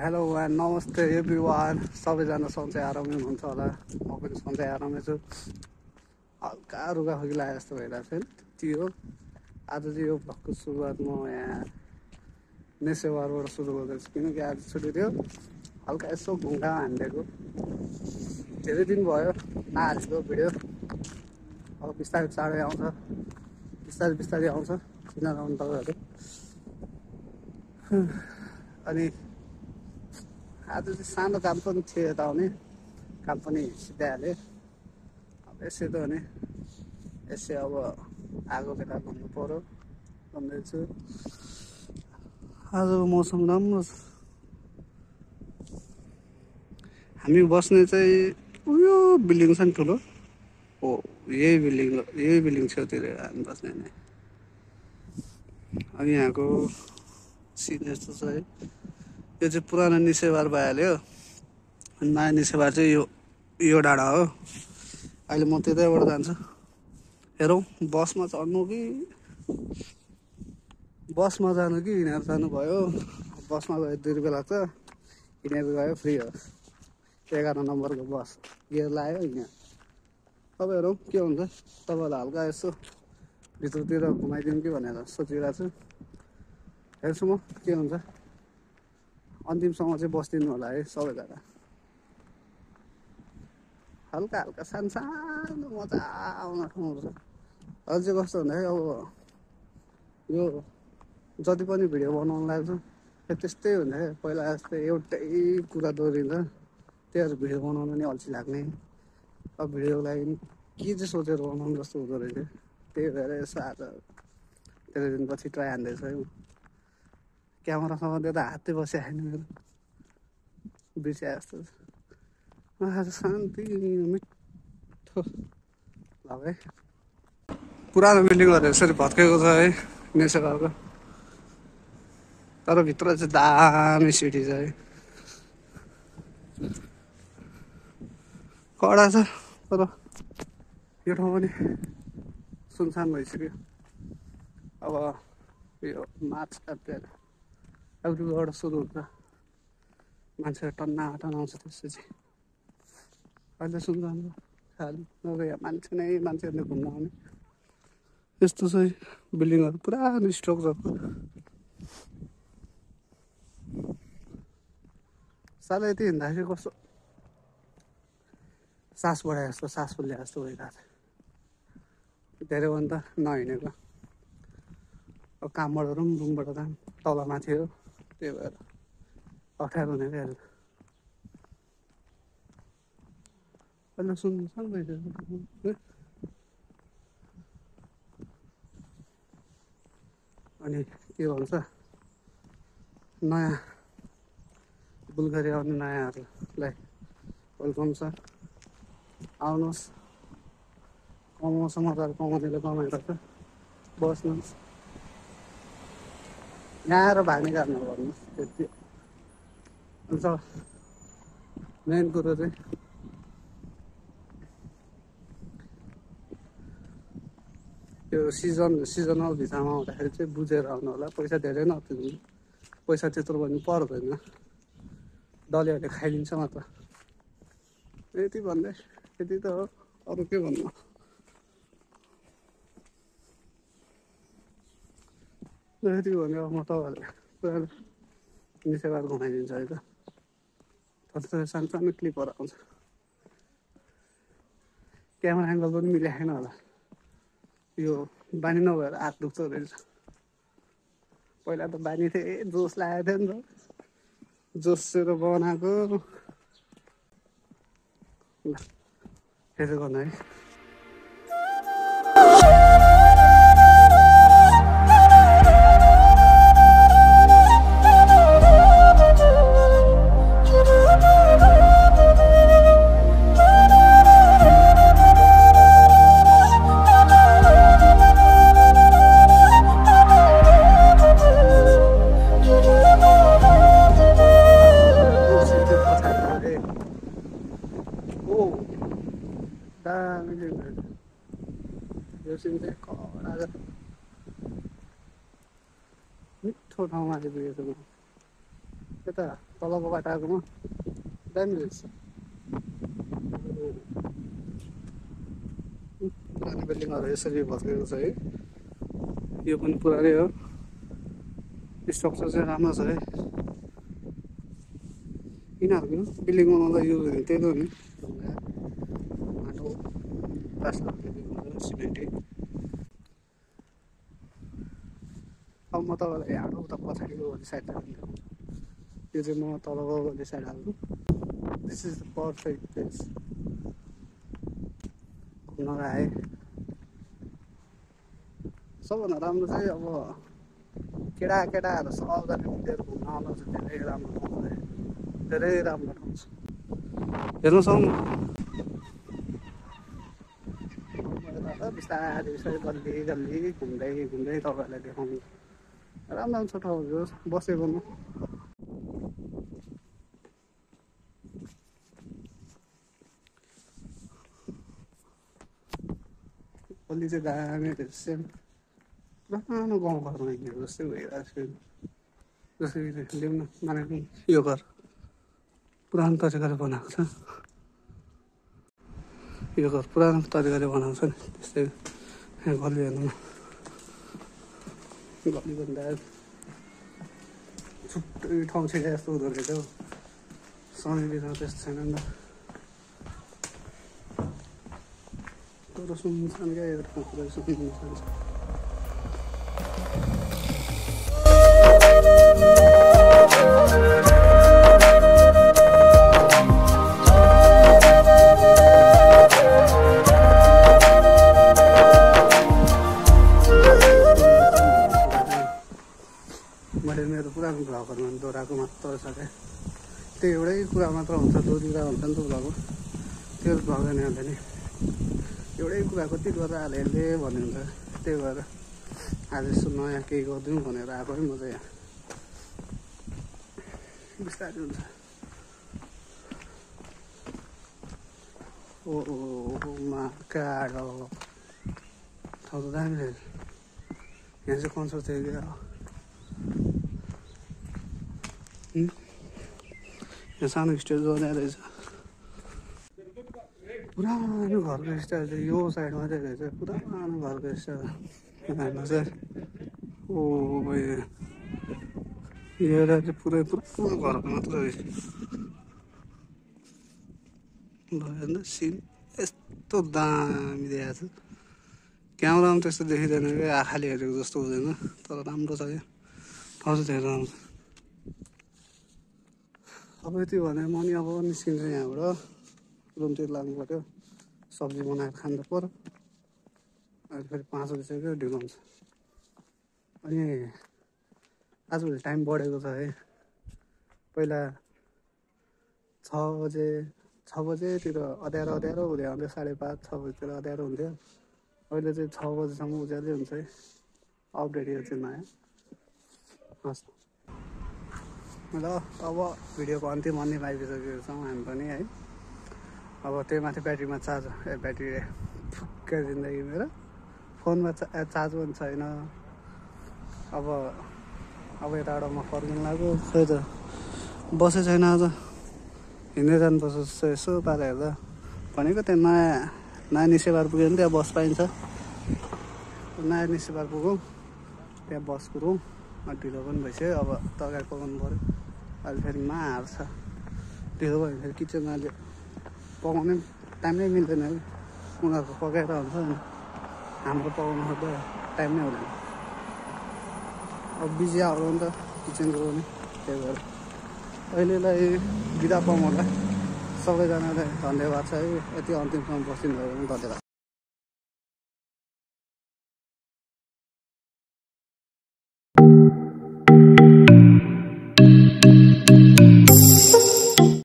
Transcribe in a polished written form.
Hello and नमस्ते everyone. सबैजना सन्चै आरामै हुनुहुन्छ होला। म पनि सन्चै आरामै छु। हल्का रुगाखोकी लागेको जस्तो भइरहेको छ त्यति हो। आज चाहिँ यो भ्लगको सुरुवात म यहाँ नेसेवारबाट सुरु गर्दैछु, किनकि आज छुट्टी थियो। हल्का यसो घुम्न हानिदिएको, धेरै दिन भयो नहालेको भिडियो। अब बिस्तारै चाँडै आउँछ, बिस्तारै आउँछ, किन नआउनु तपाईँहरू। अनि आज चाहिँ सानो काम पनि थियो, यता आउने काम पनि सिधाइहालेँ। अब यसै त हो नि, यसै अब आगो बेला घुम्नु पऱ्यो भन्दैछु। आजको मौसम राम्रो छ। हामी बस्ने चाहिँ उयो बिल्डिङ छ नि ठुलो, हो यही बिल्डिङ छेउतिर हामी बस्ने नै। अनि यहाँको सिन यस्तो छ है, यो चाहिँ पुरानो निसेवार भइहाल्यो। अनि नयाँ निसेवार चाहिँ यो डाँडा हो। अहिले म त्यतैबाट जान्छु। हेरौँ बसमा चढ्नु कि हिँडेर जानुभयो। बसमा गयो 2 रुपियाँ लाग्छ, हिँडेर गयो फ्री हो। 11 नम्बरको बस गियर लाग्यो हिँड्यो। अब हेरौँ के हुन्छ। तपाईँहरूलाई हल्का यसो भित्रतिर घुमाइदिउँ कि भनेर सोचिरहेको छु। हेर्छु म के हुन्छ। अन्तिमसम्म चाहिँ बस्दिनु होला है सबैजना। हल्का सानो मजा आउने ठाउँहरू छ। अझ चाहिँ कस्तो भन्दाखेरि अब यो जति पनि भिडियो बनाउनु लाग्छ त्यस्तै हुन्छ क्या। पहिला जस्तै एउटै कुरा दोहोरिन्छ, त्यही भिडियो बनाउनु नि अल्छी लाग्ने। अब भिडियोको लागि के चाहिँ सोचेर बनाउनु जस्तो हुँदो रहेछ। त्यही भएर यसो आज धेरै दिनपछि ट्राई हान्दैछु है। क्यामेरासँग त्यो त हातै बसिआयो नि मेरो, बिर्सिए जस्तो छ। आज शान्ति मिठो ल है। पुरानो बिल्डिङहरू यसरी भत्केको छ है नेसेवारको, तर भित्र चाहिँ दामी सिटी छ है। कडा छ, तर यो ठाउँ पनि सुनसान भइसक्यो। अब यो मार्च अप्रिलबाट सुरु हुन्छ, मान्छेहरू टन्नाटन आउँछ। त्यसपछि अहिले सुनसान छ, खालि नभए यहाँ मान्छेहरूले घुम्न आउने। यस्तो चाहिँ बिल्डिङहरू पुरानो स्ट्रक्चरको साह्रै यति हिँड्दाखेरि कस्तो सास बढाए जस्तो, सास फुल्ले जस्तो भइरहेको छ। धेरै भन्दा नहिँडेको। अब कामबाट रुमबाट काम तल माथि हो, त्यही भएर अप्ठ्यारो हुने क्या। अहिले सुनसान भइसक्यो। अनि के भन्छ, नयाँ बुल्गारी आउने नयाँहरूलाई वेलकम छ। आउनुहोस्, कमाउँछ, मजाले कमाउनेले कमाइरहेछ, बस्नुहोस्। यहाँ आएर भाग्ने काम नगर्नुहोस्, त्यति। अन्त मेन कुरो चाहिँ त्यो सिजनल भिसामा आउँदाखेरि चाहिँ बुझेर आउनु होला। पैसा धेरै नतिर्नु, पैसा त्यत्रो पनि पर्दैन, दलियाले खाइदिन्छ मात्र। यति भन्दै यति त हो, अरू के भन्नु। यति भन्यो म तपाईँहरूलाई पुरा निसेवार घुमाइदिन्छु है त। तर सानो क्लिपहरू आउँछ, क्यामेरा एङ्गल पनि मिलाएन होला। यो बानी नभएर हात दुख्छ रहेछ। पहिला त बानी थिएँ, जोस लागेको थियो नि त, जोसेर बनाएको। ल त्यसो गर्नु है। यो सिन चाहिँ कडा मिठो ठाउँमा आइपुगेको छु म। यता तलको बाटो आएकोमा दामी रहेछ। पुरानो बिल्डिङहरू यसरी भत्केको छ है। यो पनि पुरानै हो, स्ट्रक्चर चाहिँ राम्रो छ है। यिनीहरूको बिल्डिङ बनाउँदा युज हुने त्यही हो नि, माटो प्लास्टरले हुन्छ, सिमेन्टै। अब म तपाईँलाई हाम्रो उता पछाडिको गल्ली साइड हाल्छु। यो चाहिँ म तलको गल्ली साइड हाल्छु। This is the perfect place घुम्न आए। सबभन्दा राम्रो चाहिँ अब केटाहरू सबजना मिलेर घुम्न आउनु चाहिँ धेरै राम्रो ठाउँ छ, धेरै राम्रो ठाउँ छ। हेर्नुहोस् बिस्तारै बिस्तारै गल्ली गल्ली घुम्दै घुम्दै तपाईँहरूलाई देखाउनु राम्रो छ ठाउँहरू बसेको। गल्ली चाहिँ दामी रहेछ, पुरानो गाउँघरमा हिँडेको जस्तै भइरहेको छ। जसरी लिउँ न मानेको यो घर पुरानो तरिकाले बनाएको छ, यो घर पुरानो तरिकाले बनाएको छ नि, त्यस्तै यहाँ गल्ली हेर्नु न। गल्ली भन्दा छुट्टै ठाउँ छिरे जस्तो हुँदो रहेछ हौ, समयभित्र त्यस्तो छैन नि त। तर सुनसान क्या यो ठाउँ, पुरै सुनसान छ। मैले मेरो पुरानो भ्लगहरूमा दोहोऱ्याएको मात्र छ क्या, त्यो एउटै कुरा मात्र हुन्छ, दोहोरिरहेको हुन्छ नि त भ्लगमा। त्यो भ्लग नै हुँदैन, एउटै कुरा कति गरेर हालेले भन्ने हुन्छ। त्यही भएर आज यसो नयाँ केही गरिदिउँ भनेर आएको है म चाहिँ यहाँ। बिस्तारै हुन्छ। ओ महाकाल ठाउँ त दामी रहेछ। यहाँ चाहिँ कन्सर्ट थियो क्या, यहाँ सानो स्टेज बनाएर रहेछ। पुरानो घरको स्टाइल चाहिँ यो साइडमा चाहिँ रहेछ, पुरानो घरको स्टाइल हेर्नु चाहिँ। ओ भाइ यो चाहिँ पुरै पुरानो घरको मात्र रहेछ। ल हेर्नु सिन यस्तो दामी देखाएको छ, क्यामेरामा त्यस्तो देखिँदैन क्या, आँखाले हेरेको जस्तो हुँदैन, तर राम्रो छ क्या ठाउँ चाहिँ धेरै राम्रो छ। अब यति भने म नि अब निस्किन्छु यहाँबाट, रुमतिर लाग्नु पऱ्यो, सब्जी बनाएर खानु पऱ्यो। अहिले फेरि 5 बजिसक्यो, ढिलो हुन्छ। अनि आजभोलि टाइम बढेको छ है, पहिला 6 बजेतिर अँध्यारो हुँदै आउँथ्यो, 5:30 6 बजीतिर अँध्यारो हुन्थ्यो। अहिले चाहिँ 6 बजीसम्म उज्यालै हुन्छ है। अपडेट यो चाहिँ नयाँ। हस् ल, अब भिडियोको अन्तिम आइपुगेको छौँ हामी पनि है। अब त्यही माथि ब्याट्रीमा ब्याट्री फुक्कै जिन्दगी मेरो, फोनमा चार्ज पनि छैन। अब यताबाट म फर्किनु लाग्यो, खै त बसै छैन। आज हिँड्दै जानुपर्छ जस्तो यसो पारा हेर्दा। भनेको त्यहाँ नयाँ निसेबार पुग्यो भने त्यहाँ बस पाइन्छ, नयाँ निसेबार पुगौँ, त्यहाँ बस कुरौँ। ढिलो पनि भइसक्यो, अब तरकारी पकाउनु पऱ्यो। अहिले फेरि मार्छ, ढिलो भयो भने फेरि किचनमा अहिले पकाउने टाइमै मिल्दैन है, उनीहरूको पकाएर हुन्छ नि, हाम्रो पकाउनु खोज्दा टाइम नै हुँदैन। अब बिजी आउनु नि त किचनको पनि, त्यही भएर अहिलेलाई बिदा पाऊँ होला। सबैजनालाई धन्यवाद छ है, यति अन्तिमसम्म बसिदिनु भयो भने धन्यवाद।